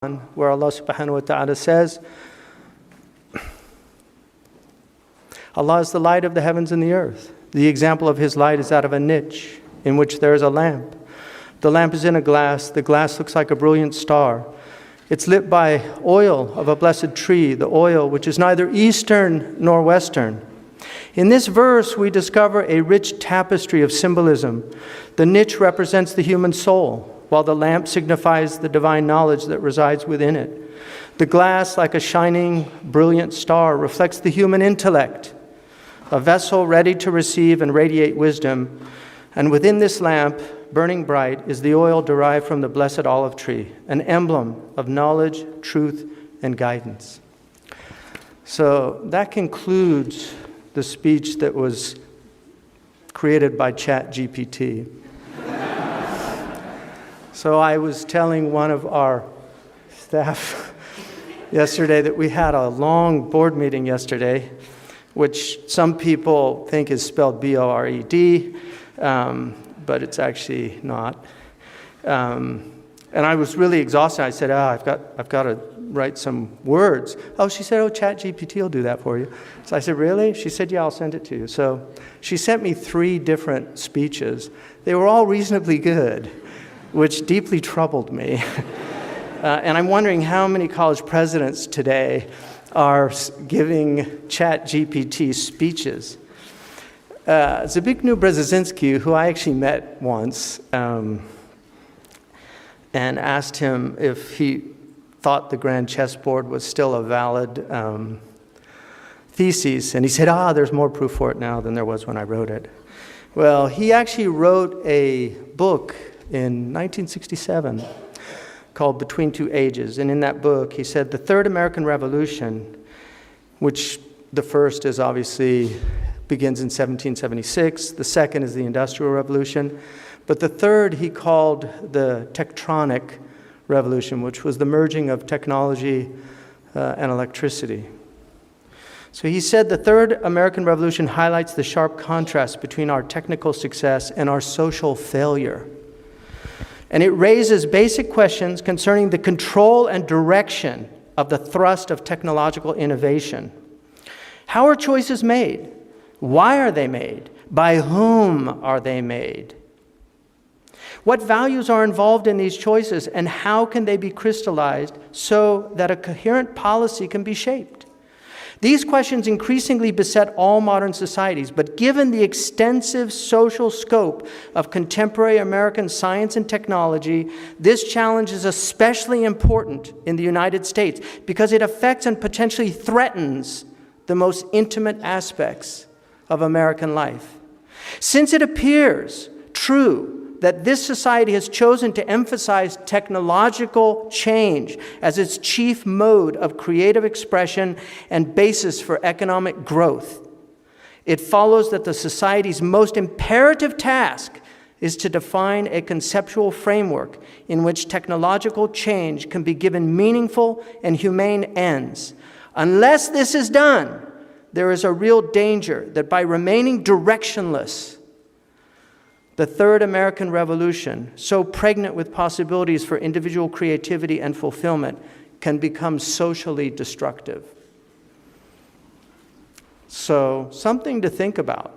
where Allah subhanahu wa ta'ala says, Allah is the light of the heavens and the earth. The example of His light is that of a niche in which there is a lamp. The lamp is in a glass. The glass looks like a brilliant star. It's lit by oil of a blessed tree, the oil which is neither eastern nor western. In this verse, we discover a rich tapestry of symbolism. The niche represents the human soul, while the lamp signifies the divine knowledge that resides within it. The glass, like a shining, brilliant star, reflects the human intellect, a vessel ready to receive and radiate wisdom. And within this lamp, burning bright, is the oil derived from the blessed olive tree, an emblem of knowledge, truth, and guidance. So that concludes the speech that was created by ChatGPT. So I was telling one of our staff yesterday that we had a long board meeting yesterday, which some people think is spelled B-O-R-E-D, but it's actually not. And I was really exhausted. I said, I've got to write some words. Oh, she said, ChatGPT will do that for you. So I said, really? She said, yeah, I'll send it to you. So she sent me 3 different speeches. They were all reasonably good, which deeply troubled me. And I'm wondering how many college presidents today are giving ChatGPT speeches. Zbigniew Brzezinski, who I actually met once, and asked him if he thought the grand chessboard was still a valid thesis. And he said, there's more proof for it now than there was when I wrote it. Well, he actually wrote a book in 1967 called Between Two Ages. And in that book, he said the Third American Revolution, which the first is obviously begins in 1776, the second is the Industrial Revolution, but the third he called the Tectonic Revolution, which was the merging of technology and electricity. So he said the Third American Revolution highlights the sharp contrast between our technical success and our social failure. And it raises basic questions concerning the control and direction of the thrust of technological innovation. How are choices made? Why are they made? By whom are they made? What values are involved in these choices, and how can they be crystallized so that a coherent policy can be shaped? These questions increasingly beset all modern societies, but given the extensive social scope of contemporary American science and technology, this challenge is especially important in the United States because it affects and potentially threatens the most intimate aspects of American life. Since it appears true that this society has chosen to emphasize technological change as its chief mode of creative expression and basis for economic growth, it follows that the society's most imperative task is to define a conceptual framework in which technological change can be given meaningful and humane ends. Unless this is done, there is a real danger that by remaining directionless, the Third American Revolution, so pregnant with possibilities for individual creativity and fulfillment, can become socially destructive. So, something to think about.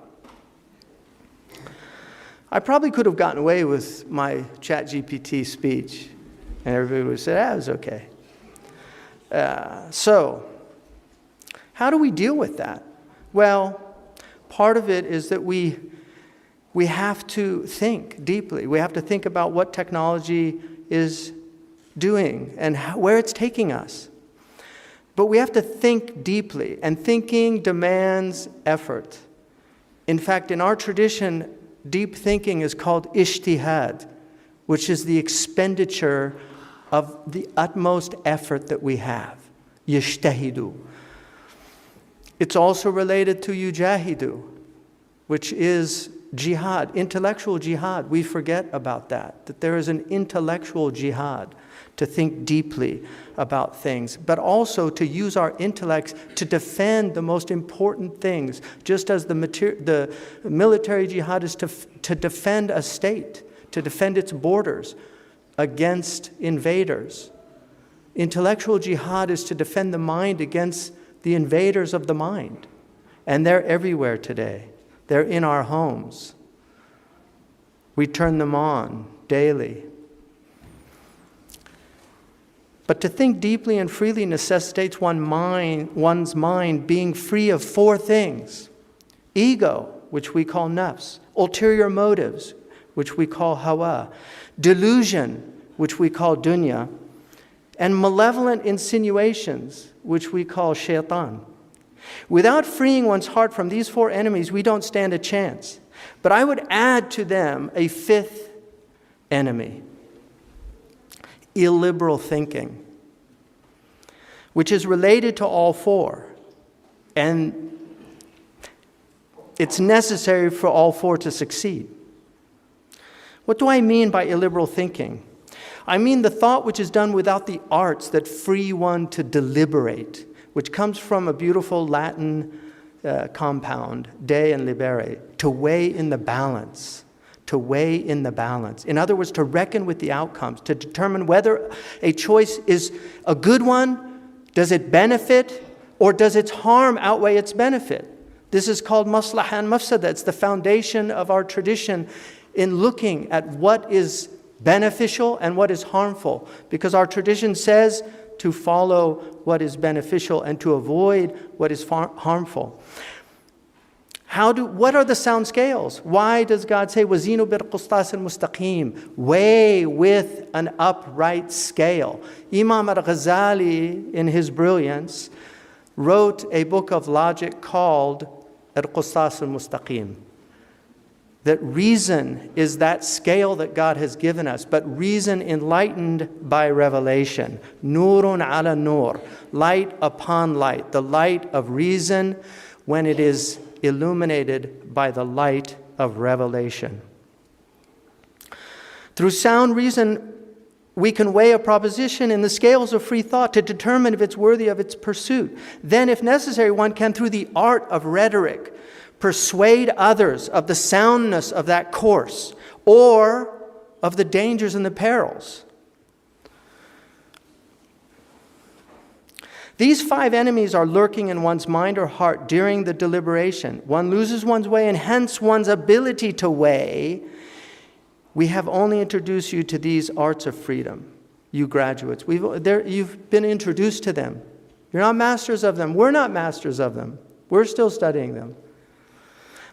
I probably could have gotten away with my ChatGPT speech, and everybody would have said, it was okay. So, how do we deal with that? Well, part of it is that we have to think deeply. We have to think about what technology is doing and where it's taking us. But we have to think deeply, and thinking demands effort. In fact, in our tradition, deep thinking is called ijtihad, which is the expenditure of the utmost effort that we have. Yajtahidu. It's also related to yujahidu, which is jihad, intellectual jihad. We forget about that there is an intellectual jihad to think deeply about things, but also to use our intellects to defend the most important things, just as the military jihad is to defend a state, to defend its borders against invaders. Intellectual jihad is to defend the mind against the invaders of the mind. And they're everywhere today. They're in our homes. We turn them on daily. But to think deeply and freely necessitates one's mind being free of four things: ego, which we call nafs; ulterior motives, which we call hawa; delusion, which we call dunya; and malevolent insinuations, which we call shaitan. Without freeing one's heart from these four enemies, we don't stand a chance. But I would add to them a fifth enemy: illiberal thinking, which is related to all four. And it's necessary for all four to succeed. What do I mean by illiberal thinking? I mean the thought which is done without the arts that free one to deliberate, which comes from a beautiful Latin compound, de and libere, to weigh in the balance. To weigh in the balance. In other words, to reckon with the outcomes, to determine whether a choice is a good one, does it benefit, or does its harm outweigh its benefit? This is called maslaha and mafsada. It's the foundation of our tradition in looking at what is beneficial and what is harmful, because our tradition says to follow what is beneficial and to avoid what is harmful. What are the sound scales? Why does God say, وَزِينُوا بِالْقُسْطَاسِ الْمُسْتَقِيمِ? Weigh with an upright scale. Imam al-Ghazali, in his brilliance, wrote a book of logic called Al-Qustas al-Mustaqim. That reason is that scale that God has given us, but reason enlightened by revelation. Nurun ala nur, light upon light. The light of reason when it is illuminated by the light of revelation. Through sound reason, we can weigh a proposition in the scales of free thought to determine if it's worthy of its pursuit. Then, if necessary, one can, through the art of rhetoric, persuade others of the soundness of that course or of the dangers and the perils. These five enemies are lurking in one's mind or heart during the deliberation. One loses one's way and hence one's ability to weigh. We have only introduced you to these arts of freedom, you graduates. You've been introduced to them. You're not masters of them. We're not masters of them. We're still studying them.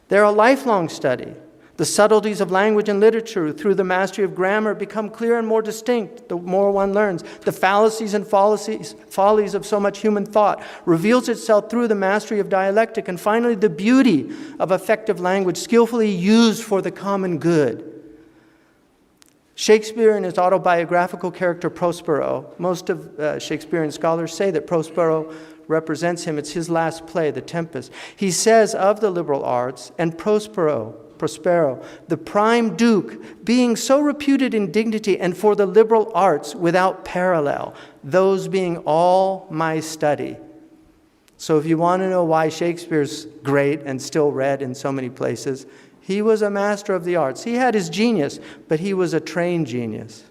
They're a lifelong study. The subtleties of language and literature through the mastery of grammar become clearer and more distinct the more one learns. The fallacies and follies of so much human thought reveals itself through the mastery of dialectic. And finally, the beauty of effective language skillfully used for the common good. Shakespeare, in his autobiographical character Prospero, most of Shakespearean scholars say that Prospero represents him. It's his last play, The Tempest. He says of the liberal arts, and Prospero, the prime duke, being so reputed in dignity, and for the liberal arts without parallel, those being all my study. So if you want to know why Shakespeare's great and still read in so many places, he was a master of the arts. He had his genius, but he was a trained genius.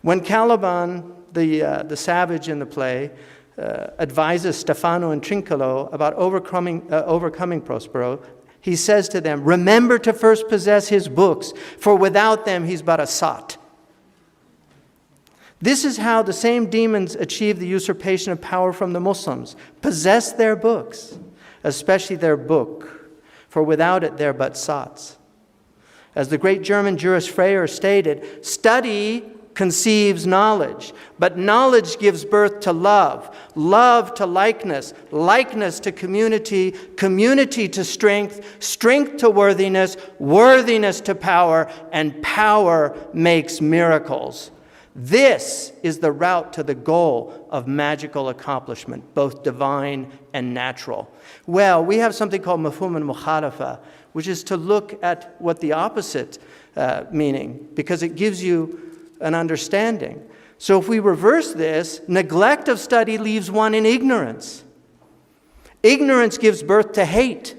When Caliban, the savage in the play, advises Stefano and Trinculo about overcoming Prospero, he says to them, remember to first possess his books, for without them he's but a sot. This is how the same demons achieve the usurpation of power from the Muslims. Possess their books, especially their book, for without it they're but sots. As the great German jurist Freyer stated, study conceives knowledge, but knowledge gives birth to love, love to likeness, likeness to community, community to strength, strength to worthiness, worthiness to power, and power makes miracles. This is the route to the goal of magical accomplishment, both divine and natural. Well, we have something called mafhum al-mukhalafa, which is to look at what the opposite meaning, because it gives you an understanding. So if we reverse this, neglect of study leaves one in ignorance. Ignorance gives birth to hate.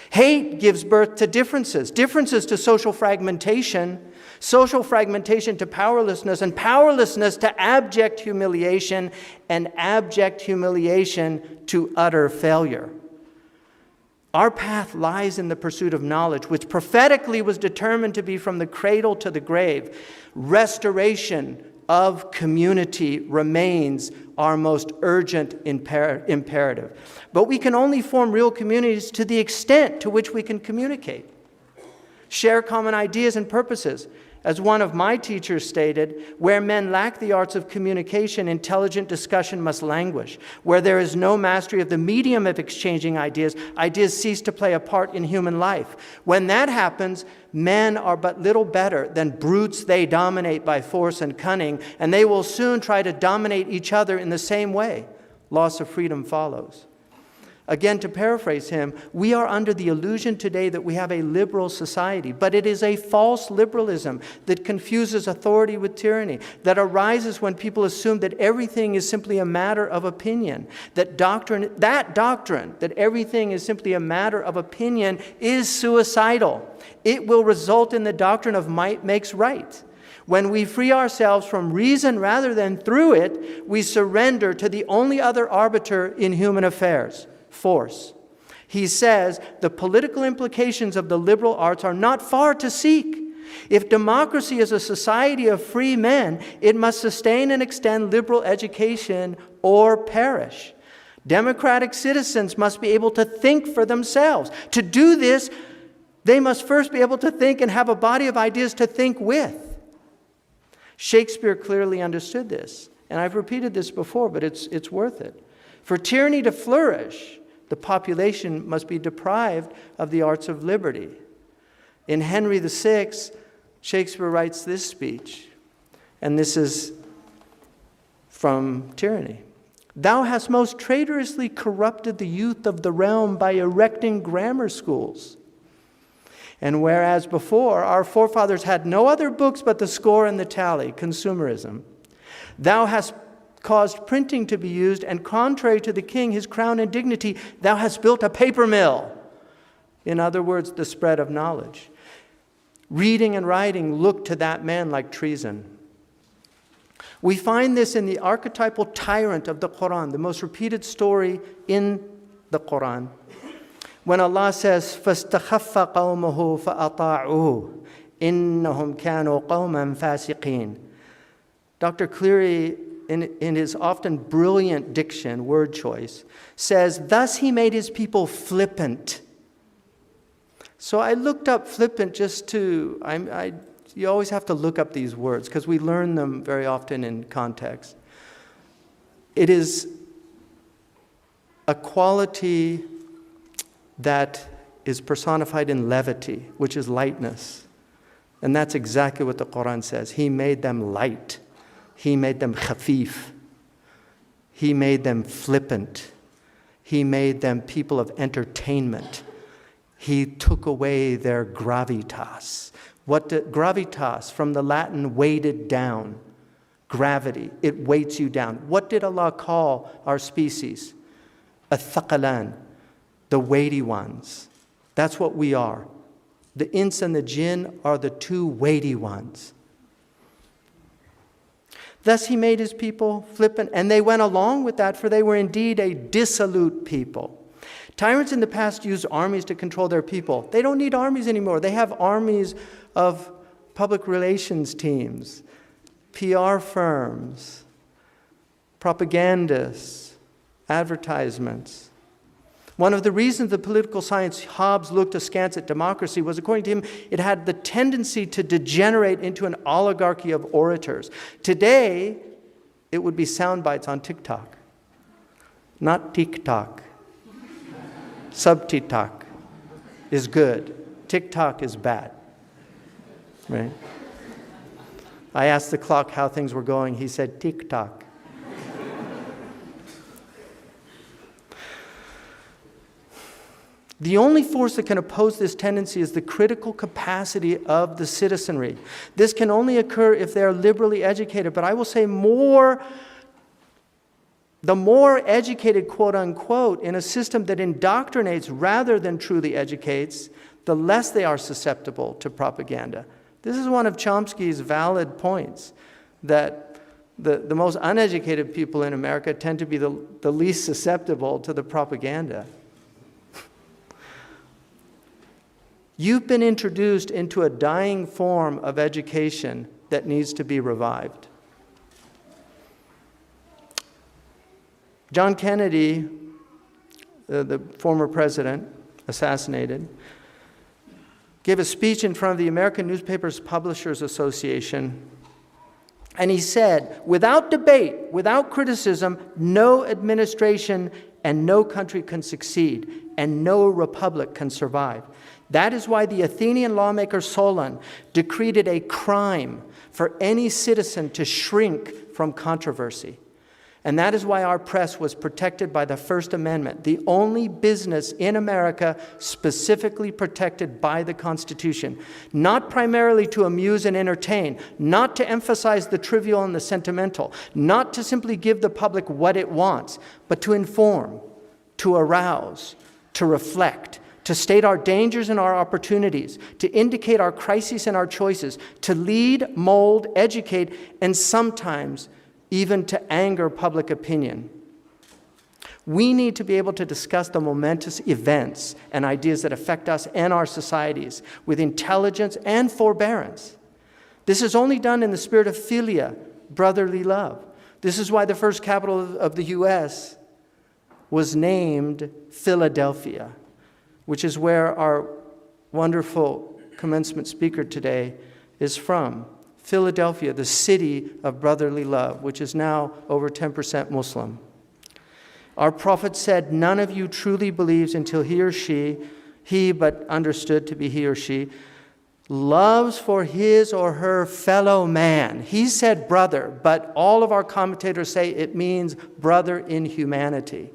Hate gives birth to differences. Differences to social fragmentation. social fragmentation to powerlessness, and powerlessness to abject humiliation, and abject humiliation to utter failure. Our path lies in the pursuit of knowledge, which prophetically was determined to be from the cradle to the grave. Restoration of community remains our most urgent imperative. But we can only form real communities to the extent to which we can communicate, share common ideas and purposes. As one of my teachers stated, where men lack the arts of communication, intelligent discussion must languish. Where there is no mastery of the medium of exchanging ideas, ideas cease to play a part in human life. When that happens, men are but little better than brutes they dominate by force and cunning, and they will soon try to dominate each other in the same way. Loss of freedom follows. Again, to paraphrase him, we are under the illusion today that we have a liberal society, but it is a false liberalism that confuses authority with tyranny, that arises when people assume that everything is simply a matter of opinion. That doctrine, that everything is simply a matter of opinion, is suicidal. It will result in the doctrine of might makes right. When we free ourselves from reason rather than through it, we surrender to the only other arbiter in human affairs: force. He says the political implications of the liberal arts are not far to seek. If democracy is a society of free men, it must sustain and extend liberal education or perish. Democratic citizens must be able to think for themselves. To do this, they must first be able to think and have a body of ideas to think with. Shakespeare clearly understood this, and I've repeated this before, but it's worth it. For tyranny to flourish, the population must be deprived of the arts of liberty. In Henry VI, Shakespeare writes this speech, and this is from Tyranny. "Thou hast most traitorously corrupted the youth of the realm by erecting grammar schools. And whereas before our forefathers had no other books but the score and the tally," consumerism, "thou hast caused printing to be used, and contrary to the king, his crown and dignity, thou hast built a paper mill." In other words, the spread of knowledge. Reading and writing look to that man like treason. We find this in the archetypal tyrant of the Quran, the most repeated story in the Quran. When Allah says, فَاسْتَخَفَّ قَوْمَهُ فَأَطَاعُوهُ إِنَّهُمْ كَانُوا قَوْمًا فَاسِقِينَ. Dr. Cleary, in his often brilliant diction, word choice, says, thus he made his people flippant. So I looked up flippant just to, you always have to look up these words because we learn them very often in context. It is a quality that is personified in levity, which is lightness. And that's exactly what the Quran says. He made them light. He made them khafif. He made them flippant. He made them people of entertainment. He took away their gravitas. Gravitas, from the Latin, weighted down. Gravity, it weights you down. What did Allah call our species? Athaqalan, the weighty ones. That's what we are. The ins and the jinn are the two weighty ones. Thus he made his people flippant, and they went along with that, for they were indeed a dissolute people. Tyrants in the past used armies to control their people. They don't need armies anymore. They have armies of public relations teams, PR firms, propagandists, advertisements. One of the reasons the political science Hobbes looked askance at democracy was, according to him, it had the tendency to degenerate into an oligarchy of orators. Today, it would be sound bites on TikTok. Not TikTok. Sub-TikTok is good. TikTok is bad. Right? I asked the clock how things were going. He said, TikTok. The only force that can oppose this tendency is the critical capacity of the citizenry. This can only occur if they are liberally educated. But I will say the more educated, quote unquote, in a system that indoctrinates rather than truly educates, the less they are susceptible to propaganda. This is one of Chomsky's valid points, that the most uneducated people in America tend to be the least susceptible to the propaganda. You've been introduced into a dying form of education that needs to be revived. John Kennedy, the former president, assassinated, gave a speech in front of the American Newspapers Publishers Association, and he said, without debate, without criticism, no administration and no country can succeed, and no republic can survive. That is why the Athenian lawmaker Solon decreed it a crime for any citizen to shrink from controversy. And that is why our press was protected by the First Amendment, the only business in America specifically protected by the Constitution, not primarily to amuse and entertain, not to emphasize the trivial and the sentimental, not to simply give the public what it wants, but to inform, to arouse, to reflect, to state our dangers and our opportunities, to indicate our crises and our choices, to lead, mold, educate, and sometimes even to anger public opinion. We need to be able to discuss the momentous events and ideas that affect us and our societies with intelligence and forbearance. This is only done in the spirit of philia, brotherly love. This is why the first capital of the U.S. was named Philadelphia, which is where our wonderful commencement speaker today is from. Philadelphia, the city of brotherly love, which is now over 10% Muslim. Our prophet said, none of you truly believes until he or she, he but understood to be he or she, loves for his or her fellow man. He said brother, but all of our commentators say it means brother in humanity.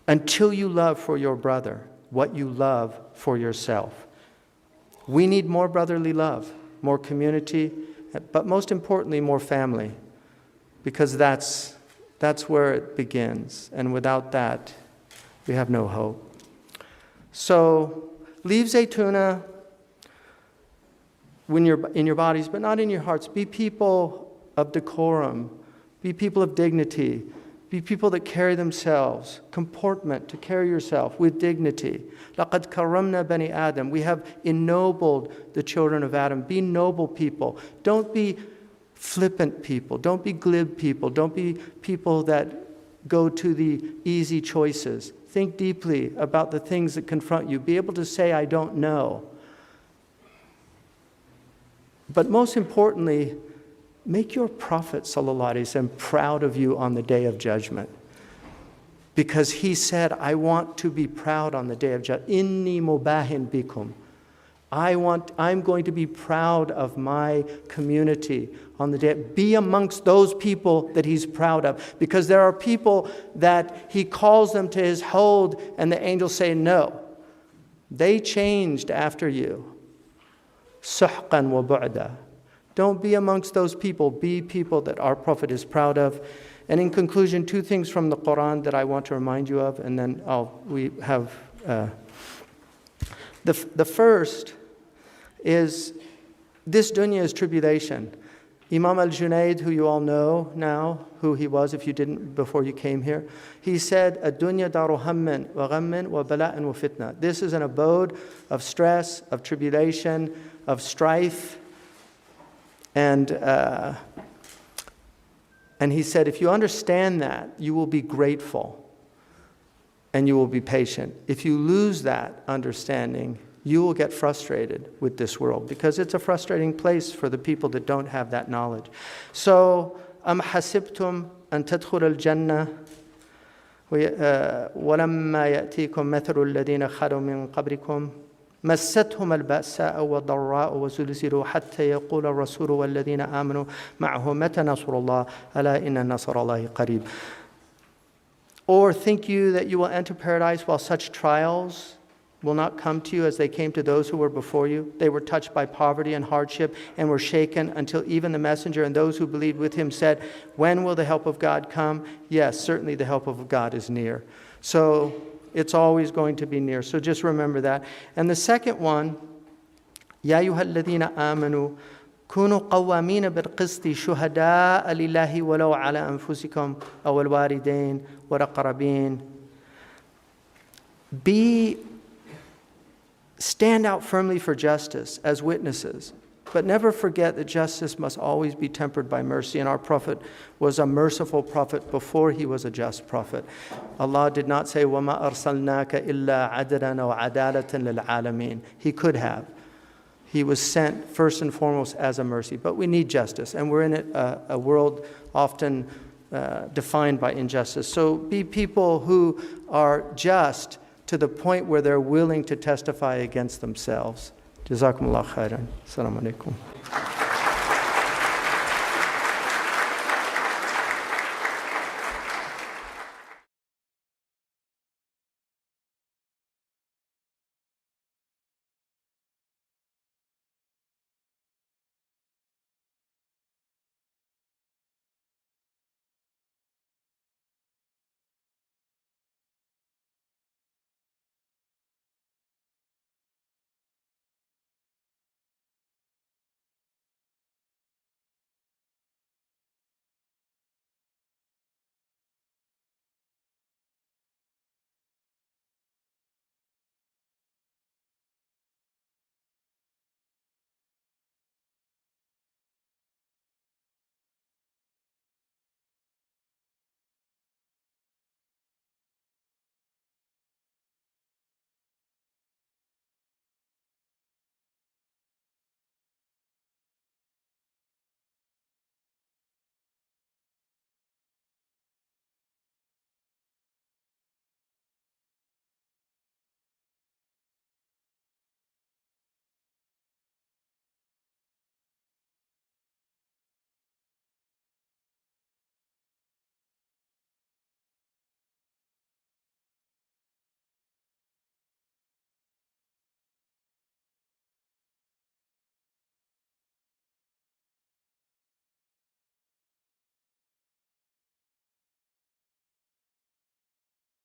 Until you love for your brother what you love for yourself. We need more brotherly love, more community, but most importantly, more family, because that's where it begins. And without that, we have no hope. So leave Zaytuna when you're in your bodies, but not in your hearts. Be people of decorum. Be people of dignity. Be people that carry themselves, comportment, to carry yourself with dignity. لَقَدْ كَرَّمْنَا بَنِي Adam. We have ennobled the children of Adam. Be noble people. Don't be flippant people. Don't be glib people. Don't be people that go to the easy choices. Think deeply about the things that confront you. Be able to say, I don't know. But most importantly, make your Prophet ﷺ proud of you on the day of judgment. Because he said, I want to be proud on the day of judgment. Inni mubahin bikum. I'm going to be proud of my community on the day. Be amongst those people that he's proud of. Because there are people that he calls them to his hold and the angels say no. They changed after you. Suhqan wa bu'da. Don't be amongst those people. Be people that our Prophet is proud of. And in conclusion, two things from the Quran that I want to remind you of, and then we have the first is this dunya is tribulation. Imam al-Junayd, who you all know now, who he was if you didn't before you came here, he said, "Ad-dunya daru hammin wa ghammin wa bala'in wa fitna." This is an abode of stress, of tribulation, of strife. And he said, if you understand that, you will be grateful and you will be patient. If you lose that understanding, you will get frustrated with this world because it's a frustrating place for the people that don't have that knowledge. So, am hasibtum an tadkhul al-jannah walamma ya'tikum mathalu alladhina khalu min qablikum مستهم البأساء والضراء وزلزلوا حتى يقول الرسول والذين آمنوا معه متى نصر الله ألا إن نصر الله قريب. Or think you that you will enter paradise while such trials will not come to you as they came to those who were before you? They were touched by poverty and hardship and were shaken until even the messenger and those who believed with him said, when will the help of God come? Yes, certainly the help of God is near. So It's always going to be near. So just remember that. And the second one, يا أيها الذين آمنوا كونوا قوامين بالقسط شهداء لله ولو على أنفسكم أو الوالدين والأقربين. Stand out firmly for justice as witnesses, but never forget that justice must always be tempered by mercy. And our Prophet was a merciful Prophet before he was a just Prophet. Allah did not say, وَمَا أَرْسَلْنَاكَ إِلَّا عَدْلًا وَعَدَالَةً لِلْعَالَمِينَ. He could have. He was sent first and foremost as a mercy. But we need justice, and we're in a world often defined by injustice. So be people who are just to the point where they're willing to testify against themselves. Jazakumullah khairan. Assalamu alaikum.